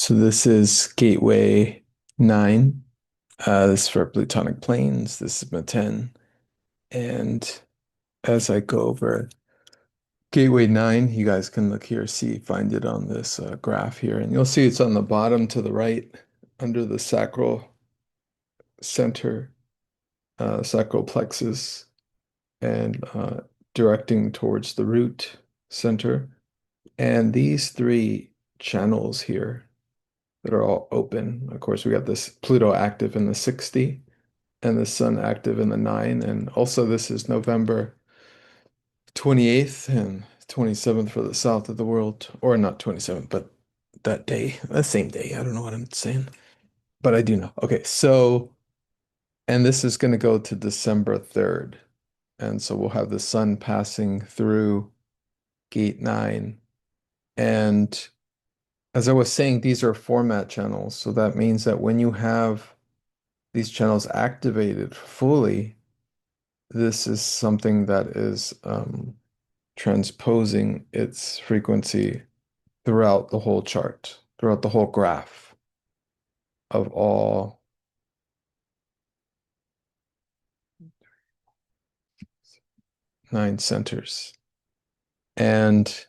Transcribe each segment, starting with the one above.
So this is Gateway 9. This is for plutonic planes. This is my 10. And as I go over Gateway 9, you guys can look here, find it on this graph here. And you'll see it's on the bottom to the right under the sacral center, sacral plexus, and directing towards the root center. And these three channels here that are all open. Of course, we got this Pluto active in the 60 and the Sun active in the 9. And also, this is November 28th and 27th for the south of the world, or not 27th, but that day, the same day. I don't know what I'm saying, but I do know. Okay, so, and this is going to go to December 3rd. And so we'll have the Sun passing through Gate 9. And as I was saying, these are format channels. So that means that when you have these channels activated fully, this is something that is transposing its frequency throughout the whole chart, throughout the whole graph of all 9 centers. And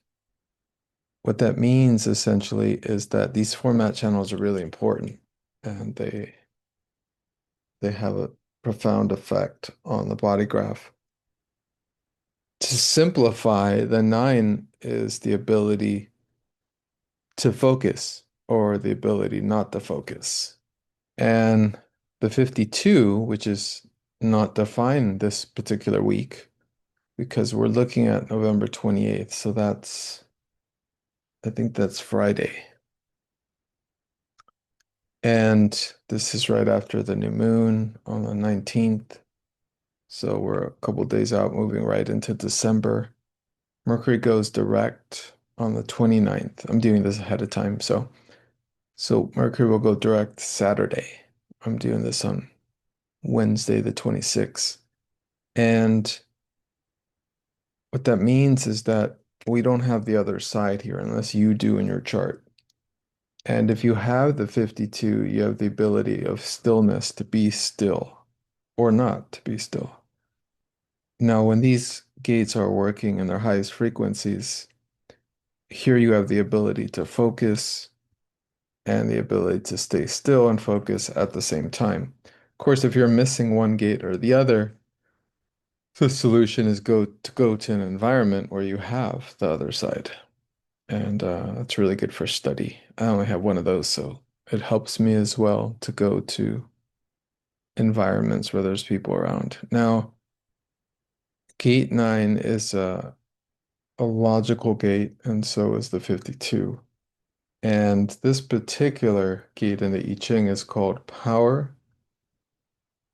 what that means essentially is that these format channels are really important and they have a profound effect on the body graph. To simplify, the 9 is the ability to focus or the ability not to focus. And the 52, which is not defined this particular week, because we're looking at November 28th. So I think that's Friday. And this is right after the new moon on the 19th. So we're a couple days out, moving right into December. Mercury goes direct on the 29th. I'm doing this ahead of time. So Mercury will go direct Saturday. I'm doing this on Wednesday, the 26th. And what that means is that we don't have the other side here unless you do in your chart. And if you have the 52, you have the ability of stillness to be still or not to be still. Now, when these gates are working in their highest frequencies, here you have the ability to focus and the ability to stay still and focus at the same time. Of course, if you're missing one gate or the other, the solution is go to an environment where you have the other side. And that's really good for study. I only have one of those, so it helps me as well to go to environments where there's people around. Now, gate 9 is a logical gate, and so is the 52. And this particular gate in the I Ching is called power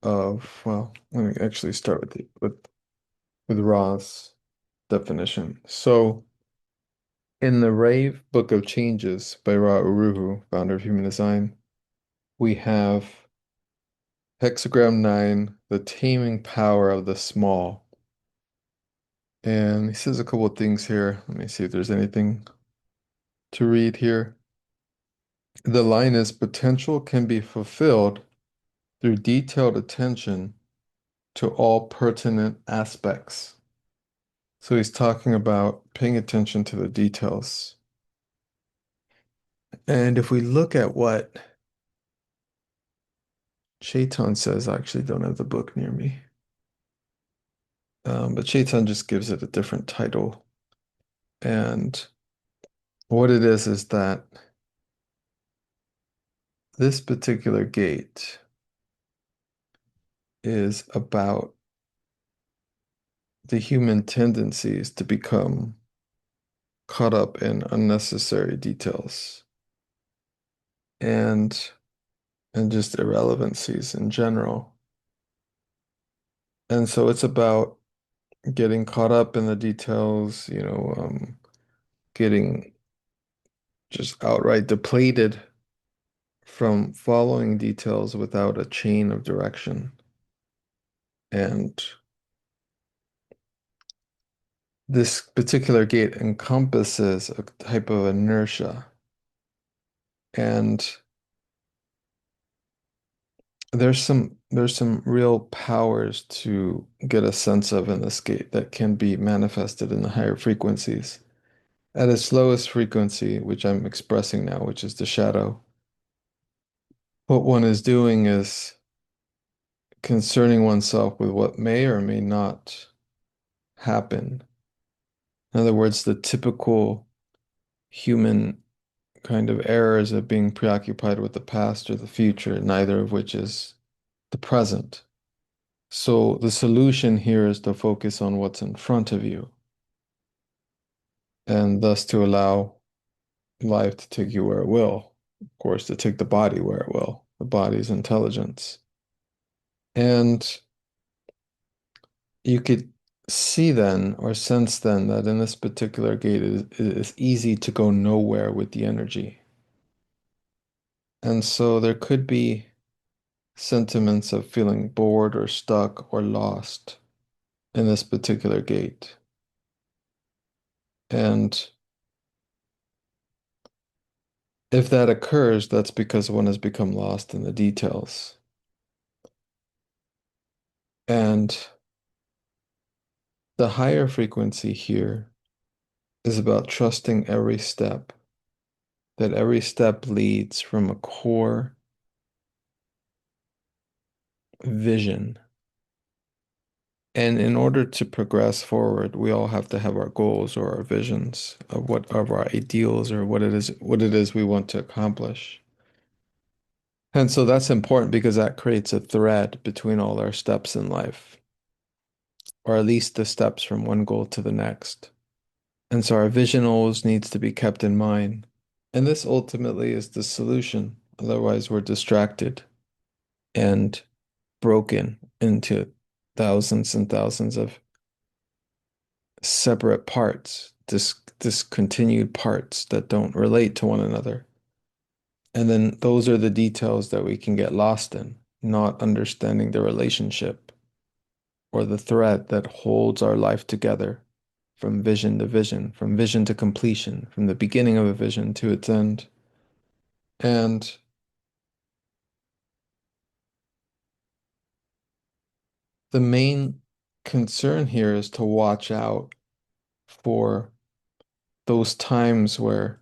of, well, let me actually start with Ra's definition. So in the Rave Book of Changes by Ra Uru, founder of human design, we have hexagram 9, the taming power of the small. And he says a couple of things here. Let me see if there's anything to read here. The line is potential can be fulfilled through detailed attention to all pertinent aspects. So he's talking about paying attention to the details. And if we look at what Shaitan says, I actually don't have the book near me. But Shaitan just gives it a different title. And what it is that this particular gate is about the human tendencies to become caught up in unnecessary details and just irrelevancies in general. And so it's about getting caught up in the details, getting just outright depleted from following details without a chain of direction. And this particular gate encompasses a type of inertia. And there's some real powers to get a sense of in this gate that can be manifested in the higher frequencies. At its lowest frequency, which I'm expressing now, which is the shadow, what one is doing is concerning oneself with what may or may not happen. In other words, the typical human kind of errors of being preoccupied with the past or the future, neither of which is the present. So the solution here is to focus on what's in front of you and thus to allow life to take you where it will. Of course, to take the body where it will, the body's intelligence. And you could see then or sense then that in this particular gate it is easy to go nowhere with the energy. And so there could be sentiments of feeling bored or stuck or lost in this particular gate. And if that occurs, that's because one has become lost in the details. And the higher frequency here is about trusting every step, that every step leads from a core vision. And in order to progress forward, we all have to have our goals or our visions of what of our ideals or what it is we want to accomplish. And so that's important because that creates a thread between all our steps in life, or at least the steps from one goal to the next. And so our vision always needs to be kept in mind. And this ultimately is the solution. Otherwise, we're distracted and broken into thousands and thousands of separate parts, discontinued parts that don't relate to one another. And then those are the details that we can get lost in, not understanding the relationship or the thread that holds our life together from vision to vision, from vision to completion, from the beginning of a vision to its end. And the main concern here is to watch out for those times where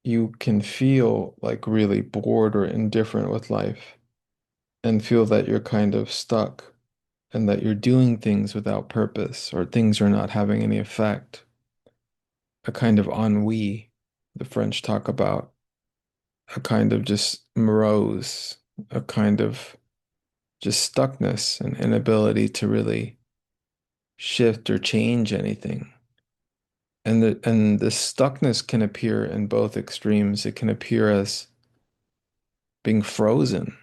you can feel like really bored or indifferent with life and feel that you're kind of stuck and that you're doing things without purpose or things are not having any effect. A kind of ennui, the French talk about, a kind of just morose, a kind of just stuckness and inability to really shift or change anything. And the stuckness can appear in both extremes. It can appear as being frozen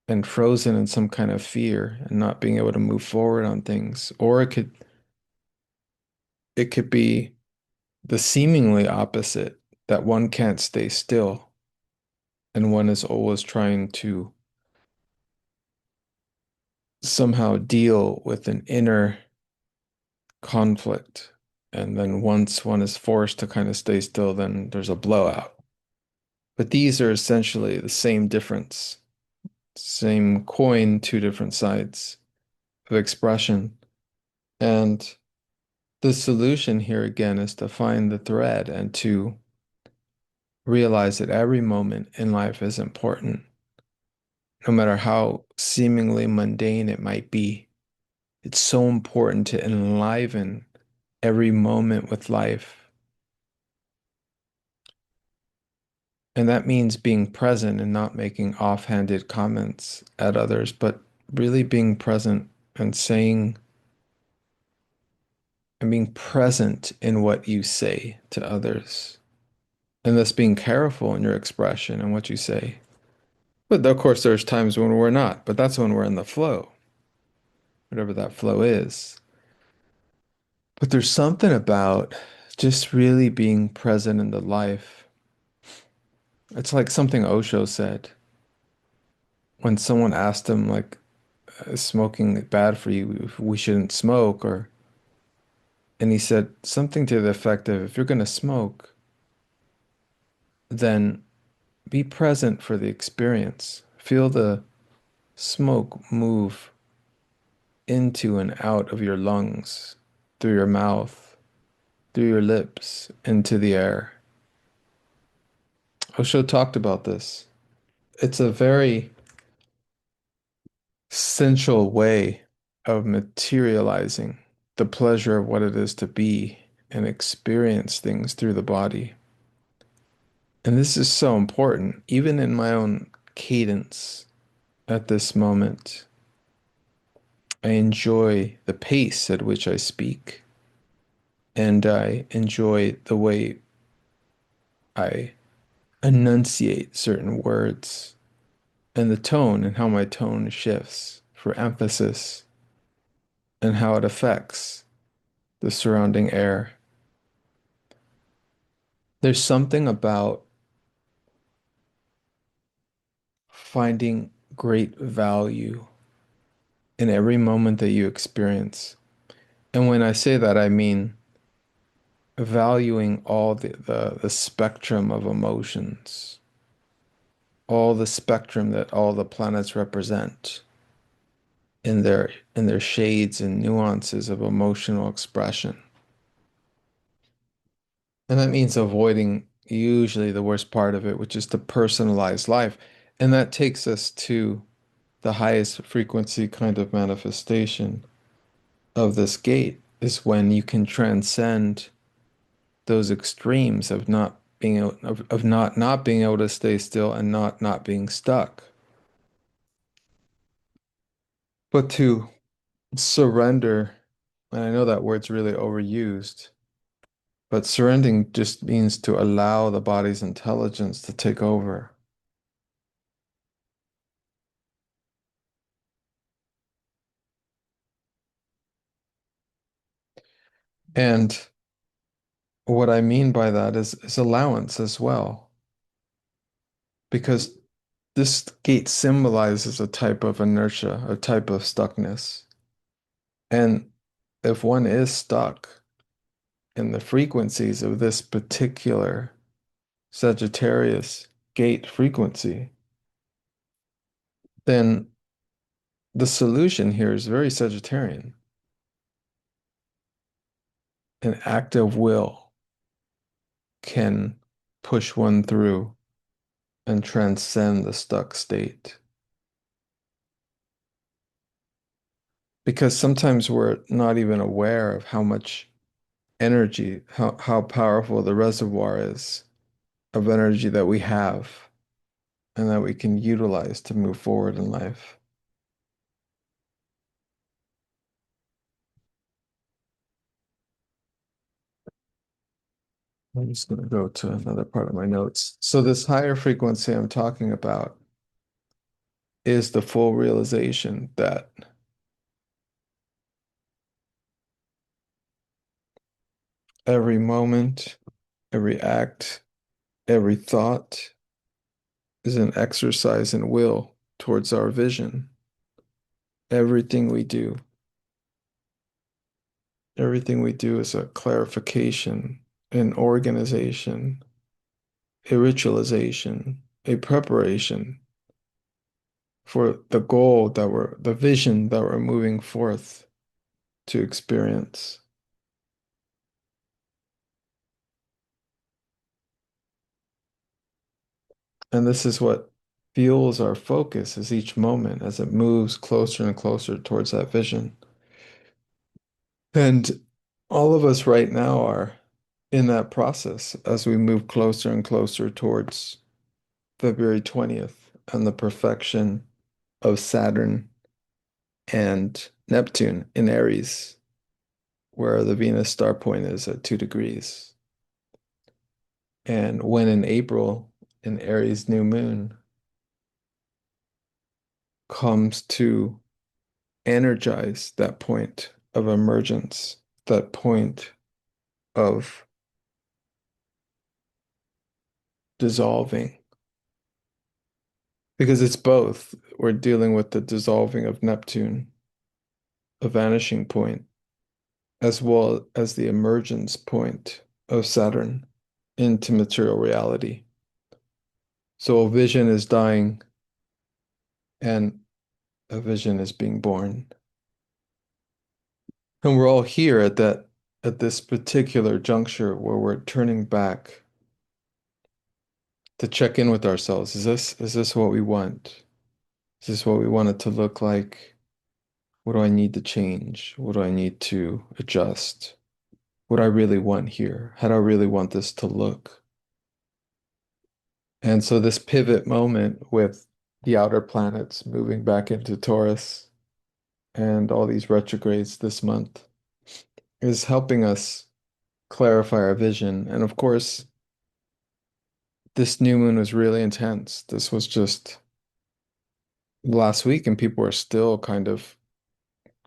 and frozen in some kind of fear and not being able to move forward on things. Or it could be the seemingly opposite, that one can't stay still and one is always trying to somehow deal with an inner conflict. And then once one is forced to kind of stay still, then there's a blowout. But these are essentially the same difference, same coin, two different sides of expression. And the solution here again is to find the thread and to realize that every moment in life is important, no matter how seemingly mundane it might be. It's so important to enliven every moment with life. And that means being present and not making offhanded comments at others, but really being present and saying and being present in what you say to others. And thus being careful in your expression and what you say. But of course, there's times when we're not, but that's when we're in the flow, whatever that flow is. But there's something about just really being present in the life. It's like something Osho said when someone asked him, like, is smoking bad for you? If we shouldn't smoke, or, and he said something to the effect of, if you're going to smoke, then be present for the experience. Feel the smoke move into and out of your lungs, through your mouth, through your lips, into the air. Osho talked about this. It's a very sensual way of materializing the pleasure of what it is to be and experience things through the body. And this is so important, even in my own cadence at this moment. I enjoy the pace at which I speak, and I enjoy the way I enunciate certain words and the tone and how my tone shifts for emphasis and how it affects the surrounding air. There's something about finding great value in every moment that you experience. And when I say that, I mean valuing all the spectrum of emotions, all the spectrum that all the planets represent in their shades and nuances of emotional expression. And that means avoiding usually the worst part of it, which is the personalized life. And that takes us to the highest frequency kind of manifestation of this gate is when you can transcend those extremes of not being able, of not being able to stay still and not being stuck, but to surrender. And I know that word's really overused, but surrendering just means to allow the body's intelligence to take over. And what I mean by that is allowance as well, because this gate symbolizes a type of inertia, a type of stuckness. And if one is stuck in the frequencies of this particular Sagittarius gate frequency, then the solution here is very Sagittarian. An act of will can push one through and transcend the stuck state. Because sometimes we're not even aware of how much energy, how powerful the reservoir is of energy that we have and that we can utilize to move forward in life. I'm just going to go to another part of my notes. So this higher frequency I'm talking about is the full realization that every moment, every act, every thought is an exercise in will towards our vision. Everything everything we do is a clarification, an organization, a ritualization, a preparation for the vision that we're moving forth to experience. And this is what fuels our focus as each moment, as it moves closer and closer towards that vision. And all of us right now are in that process as we move closer and closer towards February 20th and the perfection of Saturn and Neptune in Aries, where the Venus star point is at 2 degrees. And when in April, an Aries new moon comes to energize that point of emergence, that point of dissolving. Because it's both. We're dealing with the dissolving of Neptune, a vanishing point, as well as the emergence point of Saturn into material reality. So a vision is dying and a vision is being born. And we're all here at this particular juncture where we're turning back to check in with ourselves. Is this what we want? Is this what we want it to look like? What do I need to change? What do I need to adjust? What do I really want here? How do I really want this to look? And so this pivot moment with the outer planets moving back into Taurus and all these retrogrades this month is helping us clarify our vision. And of course, this new moon was really intense. This was just last week, and people are still kind of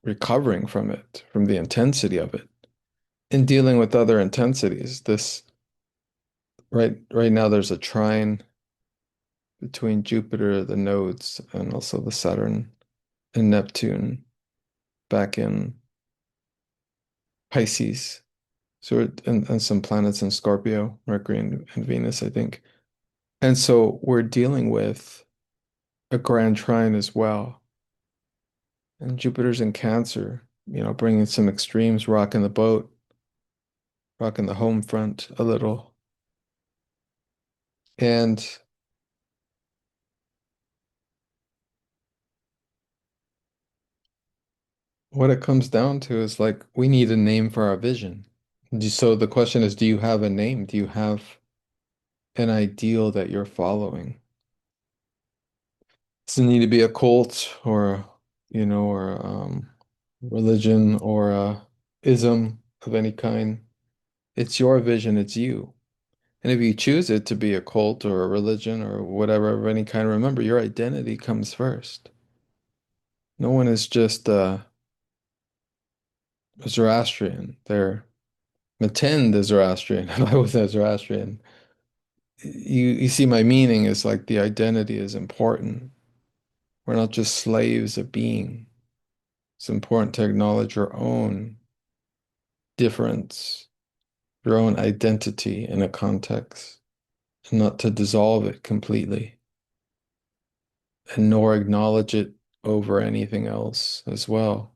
recovering from it, from the intensity of it, and dealing with other intensities. This right now, there's a trine between Jupiter, the nodes, and also the Saturn and Neptune back in Pisces. So, and some planets in Scorpio, Mercury and Venus, I think. And so we're dealing with a grand trine as well. And Jupiter's in Cancer, bringing some extremes, rocking the boat, rocking the home front a little. And what it comes down to is like we need a name for our vision. So the question is, do you have a name? Do you have an ideal that you're following? Does it need to be a cult or, or religion or a ism of any kind? It's your vision, it's you. And if you choose it to be a cult or a religion or whatever of any kind, remember your identity comes first. No one is just Zoroastrian. They're Matend is Zoroastrian. If I was a Zoroastrian, you see my meaning is like the identity is important. We're not just slaves of being. It's important to acknowledge your own difference, your own identity in a context, and not to dissolve it completely, and nor acknowledge it over anything else as well.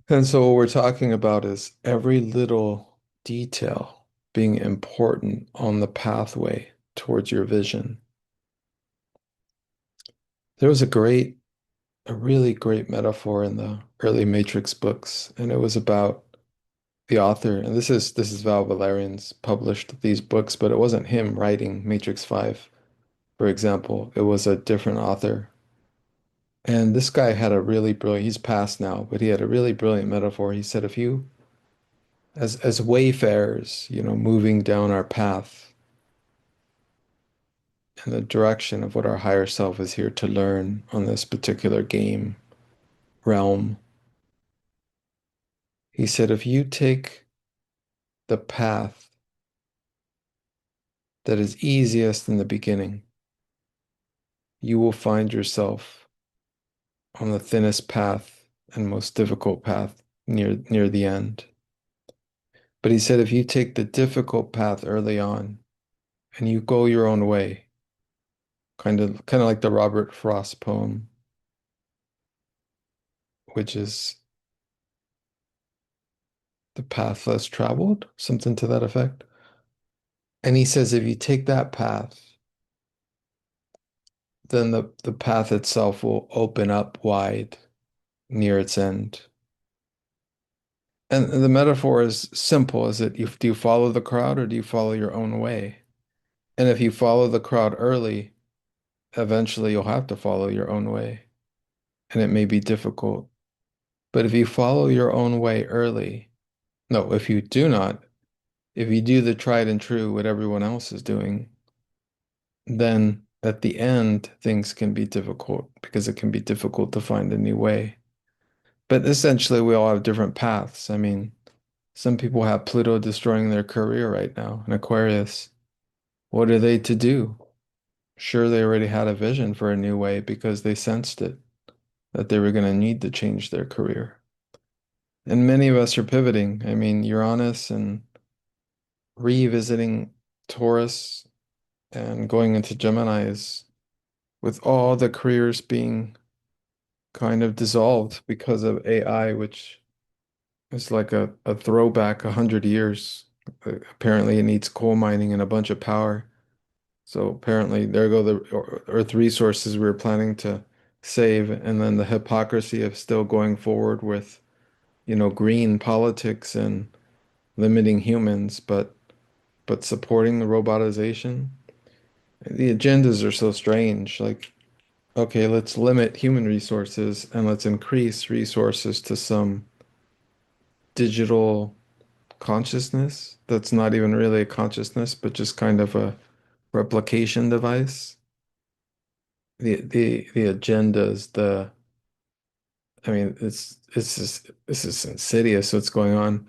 And so what we're talking about is every little detail being important on the pathway towards your vision. There was a really great metaphor in the early Matrix books, and it was about the author. And this is Val Valerian's published these books, but it wasn't him writing Matrix 5, for example. It was a different author. And this guy had a really brilliant, he's passed now, but he had a really brilliant metaphor. He said, if you as wayfarers, moving down our path in the direction of what our higher self is here to learn on this particular game realm. He said, if you take the path that is easiest in the beginning, you will find yourself on the thinnest path and most difficult path near the end. But he said, if you take the difficult path early on and you go your own way, kind of like the Robert Frost poem, which is the path less traveled, something to that effect. And he says if you take that path, then the path itself will open up wide near its end. And the metaphor is simple. Is it do you follow the crowd or do you follow your own way? And if you follow the crowd early, eventually you'll have to follow your own way. And it may be difficult. But if you follow your own way early, no, if you do not, if you do the tried and true, what everyone else is doing, then at the end, things can be difficult because it can be difficult to find a new way. But essentially, we all have different paths. I mean, some people have Pluto destroying their career right now in Aquarius. What are they to do? Sure, they already had a vision for a new way because they sensed it, that they were going to need to change their career. And many of us are pivoting. I mean, Uranus and revisiting Taurus and going into Gemini is with all the careers being kind of dissolved because of AI, which is like a throwback 100 years. Apparently, it needs coal mining and a bunch of power. So apparently, there go the Earth resources we were planning to save, and then the hypocrisy of still going forward with, green politics and limiting humans, but supporting the robotization. The agendas are so strange. Like, okay, let's limit human resources and let's increase resources to some digital consciousness that's not even really a consciousness, but just kind of a replication device. The agendas, I mean, this is insidious what's going on.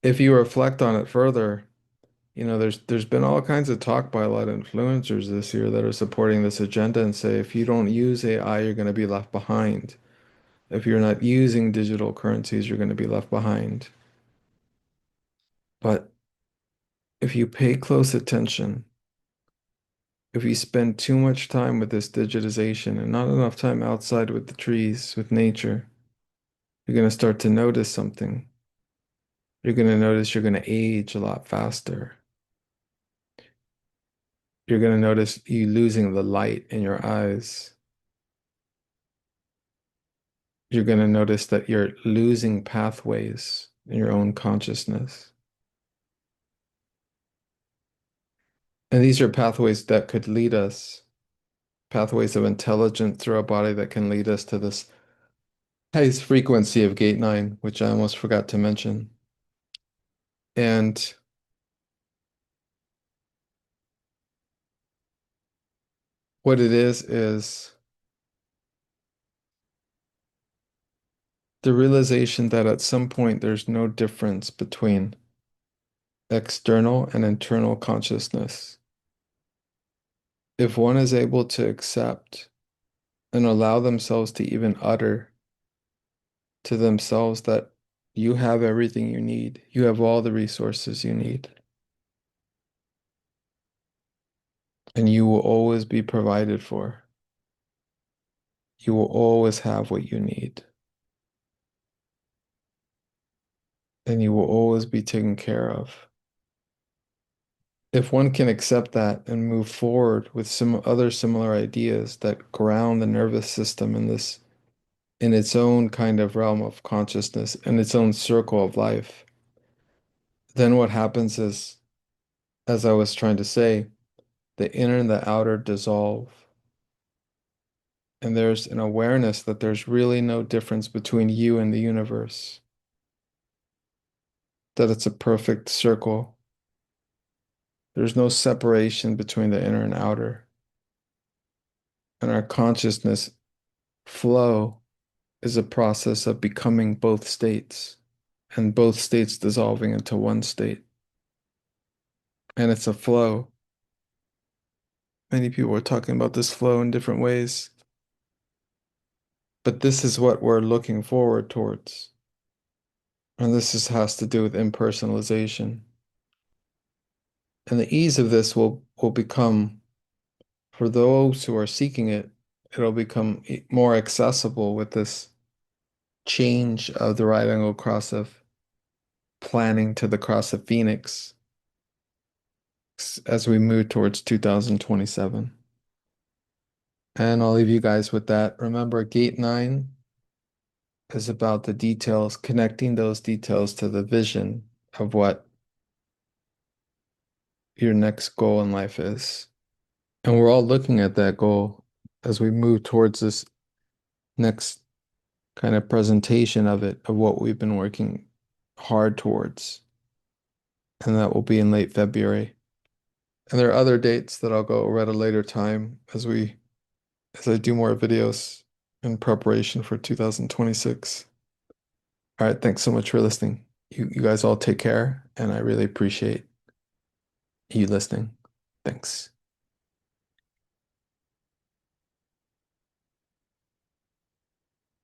If you reflect on it further, there's been all kinds of talk by a lot of influencers this year that are supporting this agenda and say if you don't use AI, you're going to be left behind. If you're not using digital currencies, you're going to be left behind. But if you pay close attention, if you spend too much time with this digitization and not enough time outside with the trees, with nature, you're going to start to notice something. You're going to notice you're going to age a lot faster. You're going to notice you losing the light in your eyes. You're going to notice that you're losing pathways in your own consciousness. And these are pathways that could lead us, pathways of intelligence through our body that can lead us to this highest frequency of gate 9, which I almost forgot to mention. And what it is the realization that at some point there's no difference between external and internal consciousness. If one is able to accept and allow themselves to even utter to themselves that you have everything you need, you have all the resources you need, and you will always be provided for. You will always have what you need, and you will always be taken care of. If one can accept that and move forward with some other similar ideas that ground the nervous system in this, in its own kind of realm of consciousness, in its own circle of life, then what happens is, as I was trying to say, the inner and the outer dissolve. And there's an awareness that there's really no difference between you and the universe, that it's a perfect circle. There's no separation between the inner and outer. And our consciousness flow is a process of becoming both states and both states dissolving into one state. And it's a flow. Many people are talking about this flow in different ways, but this is what we're looking forward towards. And has to do with impersonalization. And the ease of this will become, for those who are seeking it, it'll become more accessible with this change of the right angle cross of planning to the cross of Phoenix as we move towards 2027. And I'll leave you guys with that. Remember, gate 9 is about the details, connecting those details to the vision of what your next goal in life is. And we're all looking at that goal as we move towards this next kind of presentation of it, of what we've been working hard towards. And that will be in late February. And there are other dates that I'll go over at a later time as I do more videos in preparation for 2026. All right, thanks so much for listening. You guys all take care, and I really appreciate you listening. Thanks.